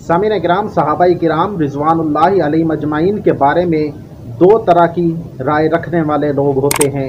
सामीन किराम, सहाबाई किराम रिजवानुल्लाहि अलैहिम अजमाइन के बारे में दो तरह की राय रखने वाले लोग होते हैं।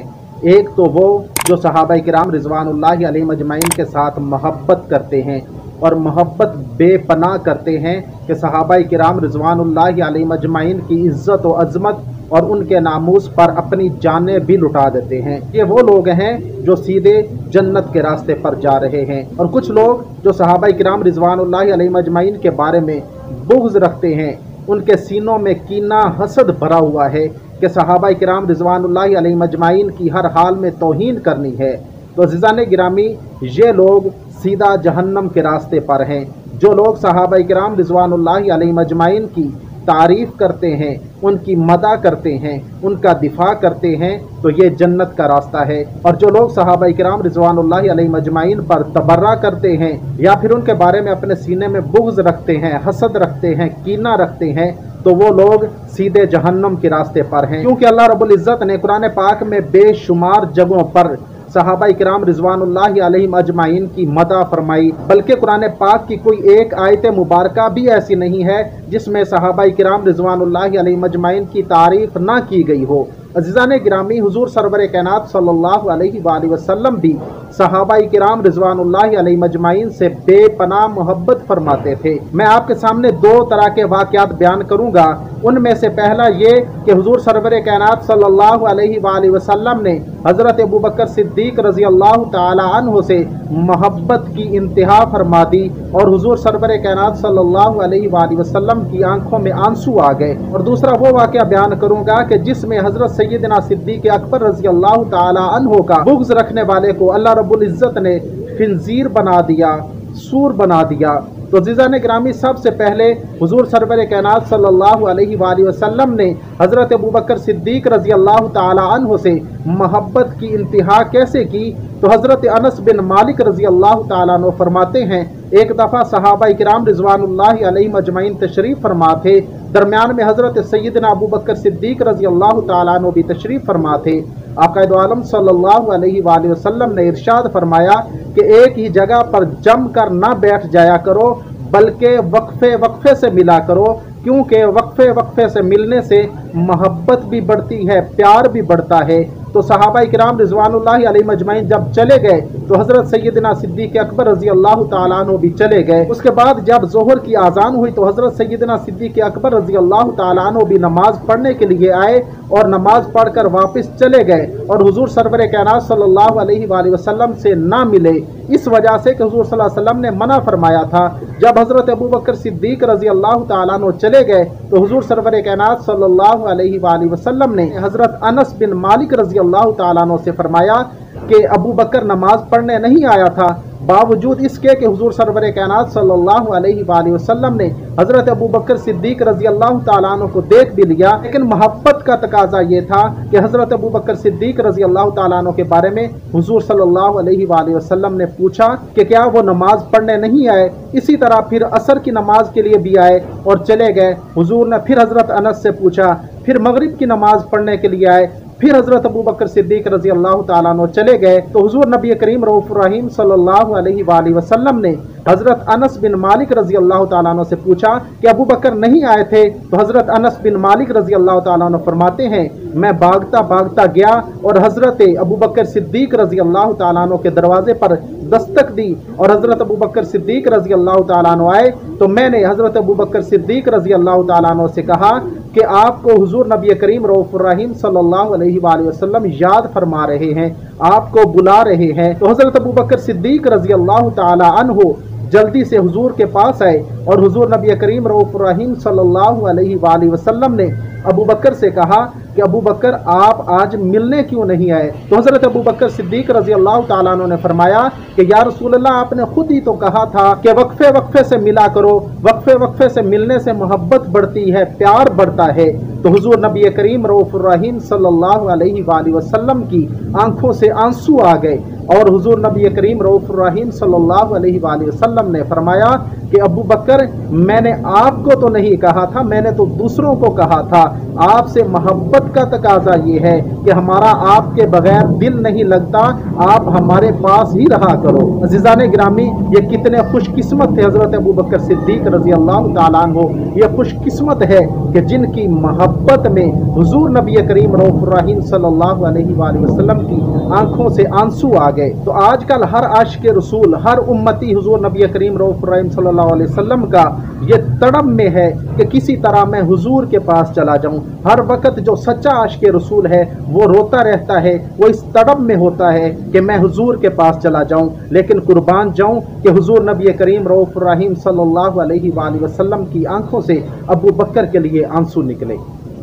एक तो वो जो सहाबाई किराम रिजवानुल्लाहि अलैहिम अजमाइन के साथ मोहब्बत करते हैं और मोहब्बत बेपनाह करते हैं कि सहाबाई किराम रिजवानुल्लाहि अलैहिम अजमाइन की इज़्ज़त व अज़मत और उनके नामूस पर अपनी जानें भी लुटा देते हैं। ये वो लोग हैं जो सीधे जन्नत के रास्ते पर जा रहे हैं। और कुछ लोग जो सहाबाई किराम रिजवानुल्लाहि अलैहिम अजमाइन के बारे में बुग़्ज़ रखते हैं, उनके सीनों में कीना हसद भरा हुआ है कि सहाबाई किराम रिजवानुल्लाहि अलैहिम अजमाइन की हर हाल में तौहीन करनी है। तो अज़ीज़ान गिरामी, ये लोग सीधा जहन्नम के रास्ते पर हैं। जो लोग सहाबाई किराम रिजवानुल्लाहि अलैहिम अजमाइन की तारीफ़ करते हैं, उनकी मदह करते हैं, उनका दिफा करते हैं, तो ये जन्नत का रास्ता है। और जो लोग सहाबाई किराम रिजवानुल्लाहि अलैहिम अजमाइन पर तबर्रा करते हैं या फिर उनके बारे में अपने सीने में बुग़्ज़ रखते हैं, हसद रखते हैं, कीना रखते हैं, तो वो लोग सीधे जहन्नम के रास्ते पर हैं। क्योंकि अल्लाह रब्बुल इज़्ज़त ने कुरान पाक में बेशुमार जगहों पर सहाबाई किराम रिजवानुल्लाहि अलैहिम अजमाइन की मदह फरमाई, बल्कि कुरान पाक की कोई एक आयत मुबारका भी ऐसी नहीं है जिसमें सहाबाई किराम रिजवानुल्लाहि अलैहिम अजमाइन की तारीफ़ ना की गई हो। अज़ीज़ान गिरामी, हुज़ूर सरवर कायनात सल्लल्लाहु अलैहि वसल्लम भी सहाबाई किराम रिजवानुल्लाहि अलैहिम अजमाइन से बेपनाह मोहब्बत फरमाते थे। मैं आपके सामने दो तरह के वाक़यात बयान करूँगा। उनमें से पहला ये कि हुज़ूर सरवर कायनात सल्लल्लाहु अलैहि वसल्लम ने हज़रत अबू बकर सिद्दीक़ रज़ी अल्लाह तआला अन्हु से मोहब्बत की इंतहा फरमा दी और हुज़ूर सरवर कायनात सल्लल्लाहु अलैहि वसल्लम की आंखों में आंसू आ गए। और दूसरा वो वाक़या बयान करूँगा कि जिसमें हज़रत सैयदना सिद्दीक़ अकबर रज़ी अल्लाह तआला अन्हु का बुग़्ज़ रखने वाले को अल्लाह रब्बुल इज़्ज़त ने खिंज़ीर बना दिया, सूर बना दिया। तो अज़ीज़ान गिरामी, सबसे पहले हुज़ूर सरवर कायनात सल्लल्लाहु अलैहि वसल्लम ने हज़रत अबू बकर सिद्दीक़ रज़ी अल्लाह तआला अन्हु से मोहब्बत की इंतहा कैसे की? तो हज़रत अनस बिन मालिक रज़ी अल्लाह तआला अन्हु फरमाते हैं, एक दफ़ा सहाबाई किराम रिजवानुल्लाहि अलैहिम अजमाइन तशरीफ़ फरमा थे। दरमियान में हज़रत सैयदना अबू बकर सिद्दीक़ रज़ी अल्लाह तआला अन्हु भी तशरीफ़ फरमा थे। आक़ाए दो आलम सल्लल्लाहु अलैहि वसल्लम ने इरशाद फरमाया कि एक ही जगह पर जम कर ना बैठ जाया करो, बल्कि वक्फे वक्फे से मिला करो, क्योंकि वक्फे वक्फे से मिलने से मोहब्बत भी बढ़ती है, प्यार भी बढ़ता है। तो सहाबाई किराम रिजवानुल्लाहि अलैहिम अजमाइन जब चले गए तो हज़रत सैयदना सिद्दीक़ अकबर रज़ी अल्लाह तआला अन्हु भी चले गए। उसके बाद जब ज़ोहर की आज़ान हुई तो हज़रत सैयदना सिद्दीक़ अकबर रज़ी अल्लाह तआला अन्हु भी नमाज पढ़ने के लिए आए और नमाज पढ़कर वापस चले गए और हुज़ूर सरवर कायनात सल्लल्लाहु अलैहि वसल्लम से ना मिले। इस वजह से कि हुज़ूर सल्लल्लाहु अलैहि वसल्लम ने मना फरमाया था। जब हज़रत अबू बकर सिद्दीक़ रज़ी अल्लाह तआला अन्हु चले गए तो हुज़ूर सरवर कायनात सल्लल्लाहु अलैहि वसल्लम ने हज़रत अनस बिन मालिक रज़ी अल्लाह तआला अन्हु से फरमाया कि अबू बकर नमाज पढ़ने नहीं आया था, बावजूद इसके कि हुज़ूर सरवर कायनात सल्लल्लाहु अलैहि वसल्लम ने हज़रत अबू बकर सिद्दीक़ रज़ी अल्लाह तआला अन्हु को देख भी लिया। लेकिन मोहब्बत का तकाजा ये था कि हज़रत अबू बकर सिद्दीक़ रज़ी अल्लाह तआला अन्हु के बारे में हुज़ूर सल्लल्लाहु अलैहि वसल्लम ने पूछा कि क्या वो नमाज पढ़ने नहीं आए। इसी तरह फिर असर की नमाज के लिए भी आए और चले गए। हुज़ूर ने फिर हज़रत अनस से पूछा, फिर मगरिब की नमाज पढ़ने के लिए आए, फिर हज़रत अबू बकर सिद्दीक़ रज़ी अल्लाह तआला अन्हु चले गए। तो हुज़ूर नबी करीम रऊफ़ुर रहीम सल्लल्लाहु अलैहि वसल्लम ने हज़रत अनस बिन मालिक रज़ी अल्लाह तआला अन्हु से पूछा कि अबू बकर नहीं आए थे। तो हज़रत अनस बिन मालिक रज़ी अल्लाह तआला अन्हु फरमाते हैं, मैं भागता भागता गया और हज़रत अबू बकर सिद्दीक़ रज़ी अल्लाह तआला अन्हु के दरवाजे पर दस्तक दी और हज़रत अबू बकर सिद्दीक़ रज़ी अल्लाह तआला अन्हु आए। तो मैंने हज़रत अबू बकर सिद्दीक़ रज़ी अल्लाह तआला अन्हु से कहा कि आपको हुज़ूर नबी करीम रऊफ़ुर रहीम सल्लल्लाहु अलैहि वसल्लम याद फरमा रहे हैं, आपको बुला रहे हैं। तो हज़रत अबू बकर सिद्दीक़ रज़ी अल्लाह तआला अन्हु जल्दी से हुजूर के पास आए और हुजूर नबी करीम रऊफ़ुर रहीम सल्लल्लाहु अलैहि वसल्लम ने अबू बकर से कहा कि अबू बकर आप आज मिलने क्यों नहीं आए। तो हज़रत अबू बकर सिद्दीक़ रज़ी अल्लाह ताला अन्हु ने फरमाया कि या रसूल अल्लाह, आपने खुद ही तो कहा था कि वक्फे वक्फे से मिला करो, वक्फे वक्फे से मिलने से मोहब्बत बढ़ती है, प्यार बढ़ता है। तो हुजूर नबी करीम रऊफ़ुर रहीम सल्लल्लाहु अलैहि वसल्लम की आंखों से आंसू आ गए और हुजूर नबी करीम रऊफ़ुर रहीम सल्लल्लाहु अलैहि वसल्लम ने फरमाया कि अबू बकर, मैंने आपको तो नहीं कहा था, मैंने तो दूसरों को कहा था آپ سے محبت کا تقاضا یہ ہے کہ ہمارا آپ کے بغیر دل نہیں لگتا، آپ ہمارے پاس ہی رہا کرو۔ عزیزان گرامی، یہ کتنے خوش قسمت تھے حضرت ابوبکر صدیق رضی اللہ تعالیٰ عنہ، یہ خوش قسمت ہے کہ جن کی محبت میں حضور نبی کریم رؤوف الرحیم صلی اللہ علیہ وآلہ وسلم کی آنکھوں سے آنسو آ گئے۔ تو آج کل ہر عاشق رسول، ہر امتی حضور نبی کریم رؤوف الرحیم صلی اللہ علیہ وسلم کا یہ تڑپ میں ہے کہ کسی طرح میں حضور کے پاس چلا جاؤں۔ ہر وقت جو سچا عاشق رسول ہے وہ روتا رہتا ہے، وہ اس تڑپ میں ہوتا ہے کہ میں حضور کے پاس چلا جاؤں، لیکن قربان جاؤں کہ حضور نبی کریم رؤوف الرحیم صلی اللہ علیہ وآلہ وسلم کی آنکھوں سے ابو بکر کے لیے آنسو نکلے۔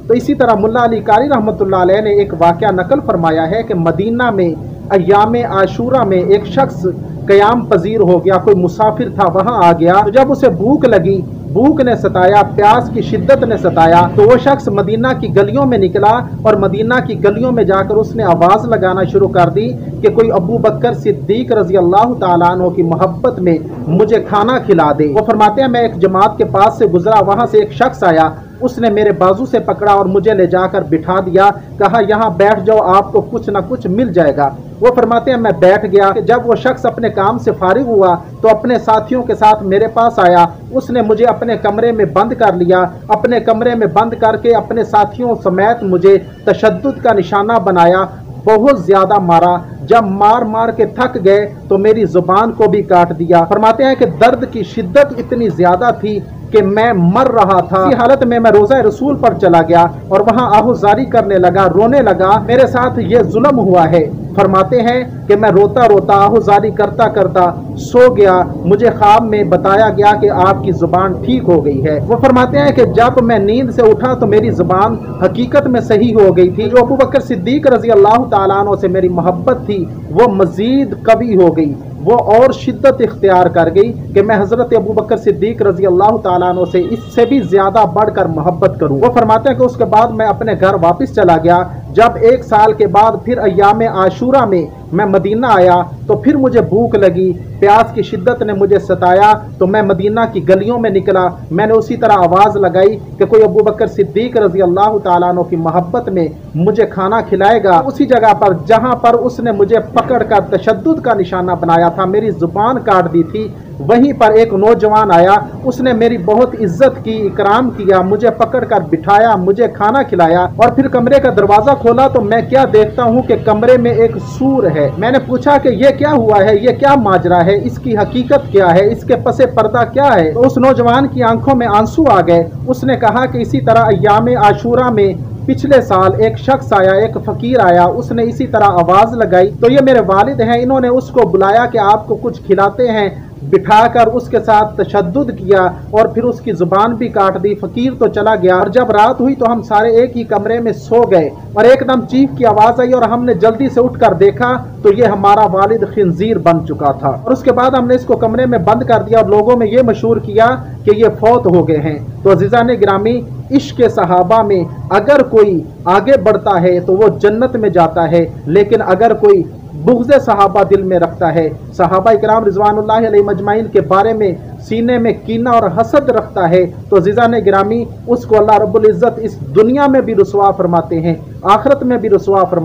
تو اسی طرح ملا علی قاری رحمۃ اللہ علیہ نے ایک واقعہ نقل فرمایا ہے کہ مدینہ میں ایام عاشورہ میں ایک شخص قیام پذیر ہو گیا، کوئی مسافر تھا وہاں آ گیا، جب اسے بھوک لگی، بھوک نے ستایا، پیاس کی شدت نے ستایا، تو وہ شخص مدینہ کی گلیوں میں نکلا اور مدینہ کی گلیوں میں جا کر اس نے آواز لگانا شروع کر دی کہ کوئی ابو بکر صدیق رضی اللہ تعالیٰ عنہ کی محبت میں مجھے کھانا کھلا دے۔ وہ فرماتے ہیں میں ایک جماعت کے پاس سے گزرا، وہاں سے ایک شخص آیا، اس نے میرے بازو سے پکڑا اور مجھے لے جا کر بٹھا دیا، کہا یہاں بیٹھ جاؤ، آپ کو کچھ نہ کچھ مل جائے گا۔ وہ فرماتے ہیں میں بیٹھ گیا۔ جب وہ شخص اپنے کام سے فارغ ہوا تو اپنے ساتھیوں کے ساتھ میرے پاس آیا، اس نے مجھے اپنے کمرے میں بند کر لیا، اپنے کمرے میں بند کر کے اپنے ساتھیوں سمیت مجھے تشدد کا نشانہ بنایا، بہت زیادہ مارا۔ جب مار مار کے تھک گئے تو میری زبان کو بھی کاٹ دیا۔ فرماتے ہیں کہ درد کی شدت اتنی زیادہ تھی کہ میں مر رہا تھا۔ اسی حالت میں روضہ رسول پر چلا گیا اور وہاں آہوزاری کرنے لگا، رونے لگا، میرے ساتھ یہ ظلم ہوا ہے۔ فرماتے ہیں کہ میں روتا روتا آہوزاری کرتا کرتا سو گیا، مجھے خواب میں بتایا گیا کہ آپ کی زبان ٹھیک ہو گئی ہے۔ وہ فرماتے ہیں کہ جب میں نیند سے اٹھا تو میری زبان حقیقت میں صحیح ہو گئی تھی۔ جو ابو بکر صدیق رضی اللہ تعالیٰ عنہ سے میری محبت تھی وہ مزید قوی ہو گئی، وہ اور شدت اختیار کر گئی کہ میں حضرت ابو بکر صدیق رضی اللہ تعالیٰ عنہ سے اس سے بھی زیادہ بڑھ کر محبت کروں۔ وہ فرماتے ہیں کہ اس کے بعد میں اپنے گھر واپس چلا گیا۔ جب ایک سال کے بعد پھر ایام عاشورہ میں میں مدینہ آیا تو پھر مجھے بھوک لگی، پیاس کی شدت نے مجھے ستایا تو میں مدینہ کی گلیوں میں نکلا۔ میں نے اسی طرح آواز لگائی کہ کوئی ابو بکر صدیق رضی اللہ تعالیٰ عنہ کی محبت میں مجھے کھانا کھلائے گا۔ اسی جگہ پر جہاں پر اس نے مجھے پکڑ کر تشدد کا نشانہ بنایا تھا، میری زبان کاٹ دی تھی، وہیں پر ایک نوجوان آیا، اس نے میری بہت عزت کی، اکرام کیا، مجھے پکڑ کر بٹھایا، مجھے کھانا کھلایا اور پھر کمرے کا دروازہ کھولا تو میں کیا دیکھتا ہوں کہ کمرے میں ایک سور ہے۔ میں نے پوچھا کہ یہ کیا ہوا ہے، یہ کیا ماجرا ہے، اس کی حقیقت کیا ہے، اس کے پس پردہ کیا ہے؟ تو اس نوجوان کی آنکھوں میں آنسو آ گئے۔ اس نے کہا کہ اسی طرح ایام عاشورہ میں پچھلے سال ایک شخص آیا، ایک فقیر آیا، اس نے اسی طرح آواز لگائی تو یہ میرے والد ہیں، انہوں نے اس کو بلایا کہ آپ کو کچھ کھلاتے ہیں، بٹھا کر اس کے ساتھ تشدد کیا اور پھر اس کی زبان بھی کاٹ دی۔ فقیر تو چلا گیا اور جب رات ہوئی تو ہم سارے ایک ہی کمرے میں سو گئے اور ایک دم چیخ کی آواز آئی اور ہم نے جلدی سے اٹھ کر دیکھا تو یہ ہمارا والد خنزیر بن چکا تھا، اور اس کے بعد ہم نے اس کو کمرے میں بند کر دیا اور لوگوں میں یہ مشہور کیا کہ یہ فوت ہو گئے ہیں۔ تو عزیزان گرامی، عشق صحابہ میں اگر کوئی آگے بڑھتا ہے تو وہ جنت میں جاتا ہے، لیکن اگر کوئی بغض صحابہ دل میں رکھتا ہے، صحابہ اکرام رضوان اللہ علیہ مجمعین کے بارے میں سینے میں کینہ اور حسد رکھتا ہے، تو عزیزان گرامی اس کو اللہ رب العزت اس دنیا میں بھی رسوا فرماتے ہیں، آخرت میں بھی رسوا فرماتے ہیں۔